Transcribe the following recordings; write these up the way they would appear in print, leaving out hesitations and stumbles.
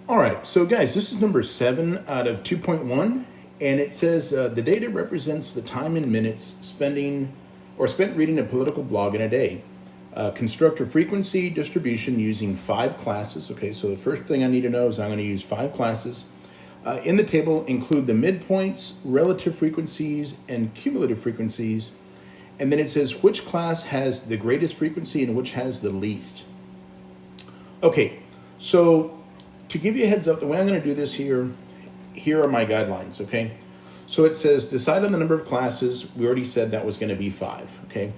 All right, so guys, this is number 7 out of 2.1, and it says the data represents the time in minutes spent reading a political blog in a day. Construct a frequency distribution using 5 classes. Okay, so the first thing I need to know is I'm going to use 5 classes. In the table include the midpoints, relative frequencies, and cumulative frequencies. And then it says which class has the greatest frequency and which has the least. Okay, so to give you a heads up, the way I'm going to do this here are my guidelines, okay? So it says decide on the number of classes. We already said that was going to be 5, okay?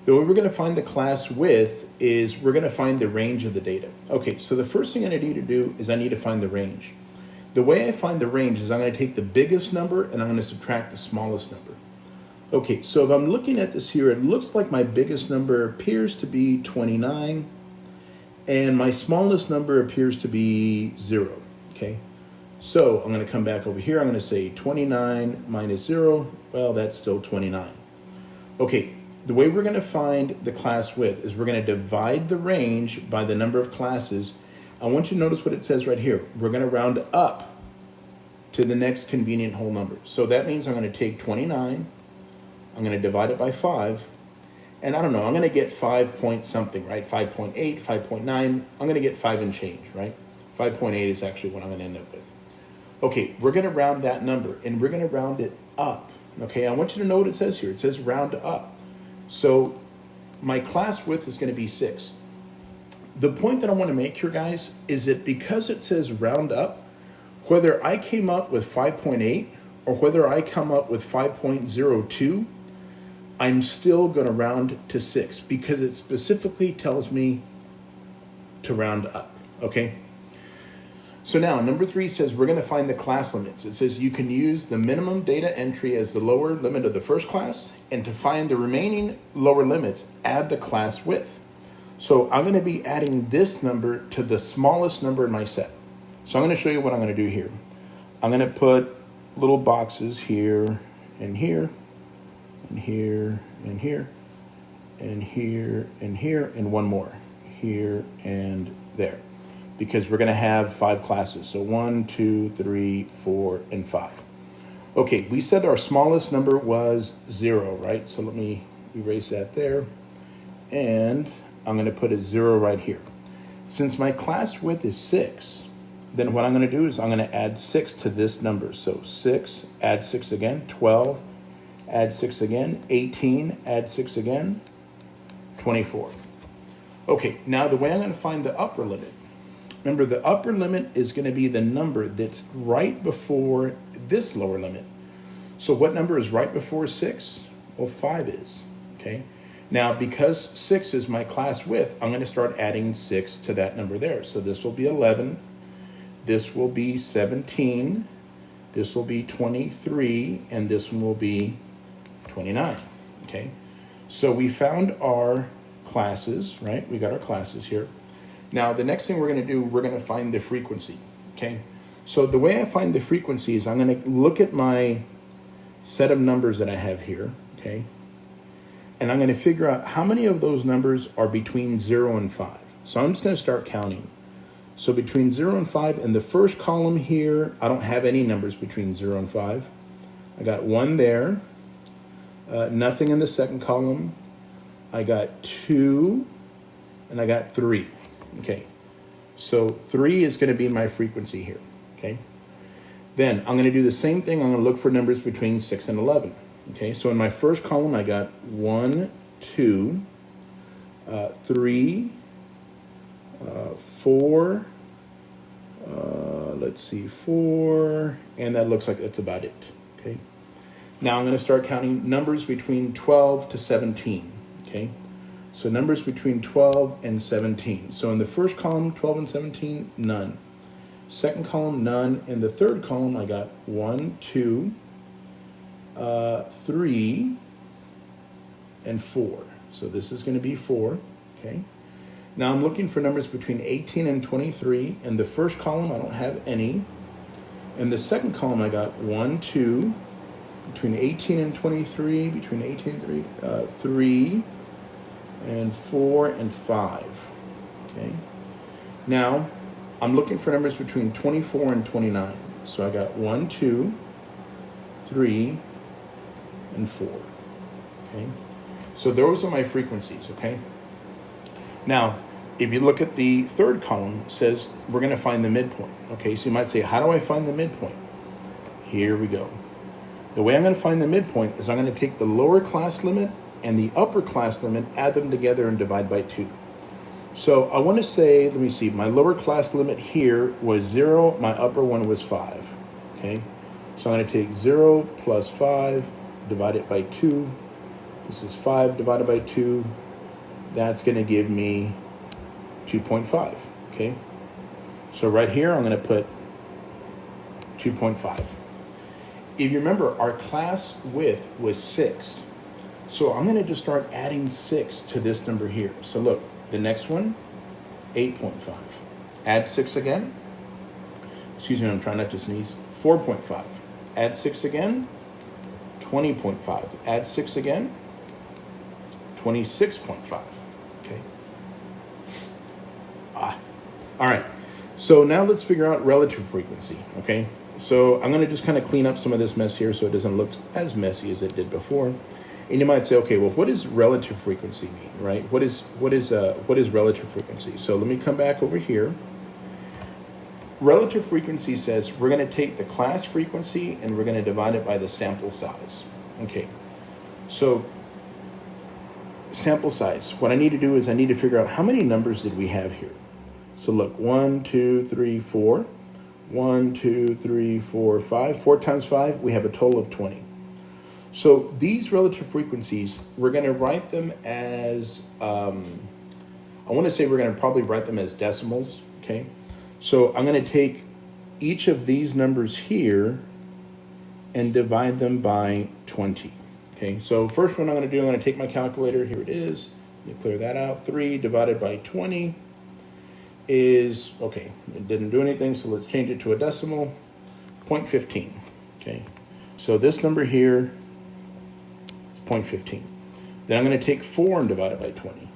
The way we're going to find the class width is we're going to find the range of the data. Okay, so the first thing I need to do is I need to find the range. The way I find the range is I'm going to take the biggest number and I'm going to subtract the smallest number. Okay, so if I'm looking at this here, it looks like my biggest number appears to be 29, and my smallest number appears to be 0, okay? So I'm going to come back over here. I'm going to say 29 minus 0. Well, that's still 29. Okay, the way we're going to find the class width is we're going to divide the range by the number of classes. I want you to notice what it says right here. We're going to round up to the next convenient whole number. So that means I'm going to take 29. I'm going to divide it by 5. And I don't know, I'm going to get 5 point something, right? 5.8, 5.9. I'm going to get 5 and change, right? 5.8 is actually what I'm going to end up with. Okay, we're going to round that number, and we're going to round it up. Okay, I want you to know what it says here. It says round up. So my class width is going to be 6. The point that I want to make here, guys, is that because it says round up, whether I came up with 5.8 or whether I come up with 5.02, I'm still going to round to 6 because it specifically tells me to round up, okay? So now, number 3 says we're going to find the class limits. It says you can use the minimum data entry as the lower limit of the first class, and to find the remaining lower limits, add the class width. So I'm going to be adding this number to the smallest number in my set. So I'm going to show you what I'm going to do here. I'm going to put little boxes here and here, and here, and here, and here, and here, and one more, here and there, because we're going to have 5 classes. So 1, 2, 3, 4, and 5. Okay, we said our smallest number was 0, right? So let me erase that there, and I'm going to put a 0 right here. Since my class width is 6, then what I'm going to do is I'm going to add 6 to this number. So 6, add 6 again, 12, add 6 again, 18, add 6 again, 24. Okay, now the way I'm going to find the upper limit. Remember, the upper limit is going to be the number that's right before this lower limit. So what number is right before 6? Well, 5 is, okay? Now, because 6 is my class width, I'm going to start adding 6 to that number there. So this will be 11, this will be 17, this will be 23, and this one will be 29, okay? So we found our classes, right? We got our classes here. Now, the next thing we're going to do, we're going to find the frequency, okay? So the way I find the frequency is I'm going to look at my set of numbers that I have here, okay? And I'm going to figure out how many of those numbers are between 0 and 5. So I'm just going to start counting. So between 0 and 5, in the first column here, I don't have any numbers between 0 and 5. I got 1 there. Nothing in the second column. I got 2, and I got 3. Okay, so 3 is going to be my frequency here. Okay, then I'm going to do the same thing. I'm going to look for numbers between 6 and 11. Okay, so in my first column, I got 1, 2, 3, 4. Let's see, 4, and that looks like that's about it. Okay. Now I'm going to start counting numbers between 12 to 17, okay? So numbers between 12 and 17. So in the first column, 12 and 17, none. Second column, none. In the third column, I got 1, 2, 3, and 4. So this is going to be 4, okay? Now I'm looking for numbers between 18 and 23. In the first column, I don't have any. In the second column, I got 1, 2, between 18 and 23, between 18 and 3, and 4 and 5. Okay. Now, I'm looking for numbers between 24 and 29. So I got 1, 2, 3, and 4. Okay. So those are my frequencies, okay? Now, if you look at the third column, it says we're going to find the midpoint. Okay, so you might say, how do I find the midpoint? Here we go. The way I'm going to find the midpoint is I'm going to take the lower class limit and the upper class limit, add them together and divide by 2. So I want to say, let me see, my lower class limit here was 0, my upper one was 5. Okay, so I'm going to take 0 plus 5, divide it by 2. This is 5 divided by 2. That's going to give me 2.5. Okay, so right here I'm going to put 2.5. If you remember, our class width was 6. So I'm going to just start adding 6 to this number here. So look, the next one, 8.5. Add 6 again. Excuse me, I'm trying not to sneeze. 4.5. Add 6 again. 20.5. Add 6 again. 26.5. Okay. All right. So now let's figure out relative frequency. Okay. So I'm going to just kind of clean up some of this mess here so it doesn't look as messy as it did before. And you might say, okay, well, what does relative frequency mean, right? What is relative frequency? So let me come back over here. Relative frequency says we're going to take the class frequency and we're going to divide it by the sample size. Okay, so sample size. What I need to do is I need to figure out how many numbers did we have here. So look, 1, 2, 3, 4. 1, 2, 3, 4, 5. 4 times 5, we have a total of 20. So these relative frequencies, we're going to write them as, I want to say we're going to probably write them as decimals, okay? So I'm going to take each of these numbers here and divide them by 20, okay? So first one I'm going to do, I'm going to take my calculator, here it is, let me clear that out. 3 divided by 20 is, okay, it didn't do anything, so let's change it to a decimal, 0.15, okay? So this number here, 0.15. Then I'm going to take 4 and divide it by 20.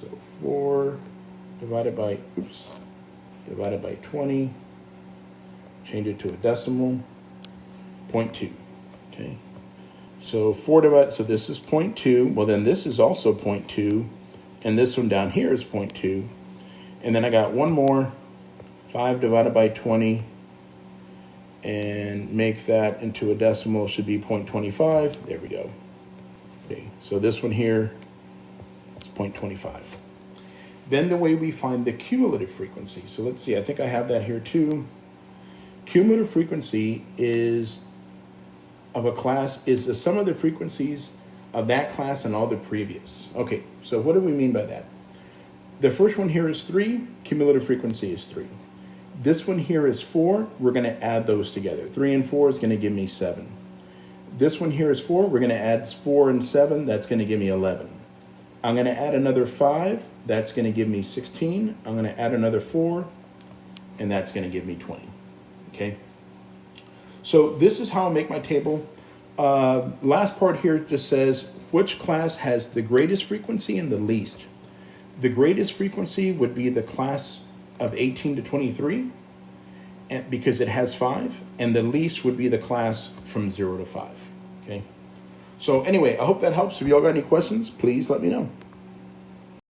So 4 divided by 20. Change it to a decimal. 0.2. Okay. So 4 divided, so this is 0.2. Well, then this is also 0.2. And this one down here is 0.2. And then I got one more. 5 divided by 20. And make that into a decimal, should be 0.25. There we go. Okay, so this one here is 0.25. Then the way we find the cumulative frequency. So let's see, I think I have that here too. Cumulative frequency is of a class, is the sum of the frequencies of that class and all the previous. Okay, so what do we mean by that? The first one here is 3, cumulative frequency is 3. This one here is 4. We're going to add those together. 3 and 4 is going to give me 7. This one here is 4. We're going to add 4 and 7. That's going to give me 11. I'm going to add another 5. That's going to give me 16. I'm going to add another 4. And that's going to give me 20. Okay? So this is how I make my table. Last part here just says which class has the greatest frequency and the least. The greatest frequency would be the class of 18 to 23, and because it has 5, and the least would be the class from 0 to 5. Okay. So anyway, I hope that helps. If y'all got any questions, please let me know.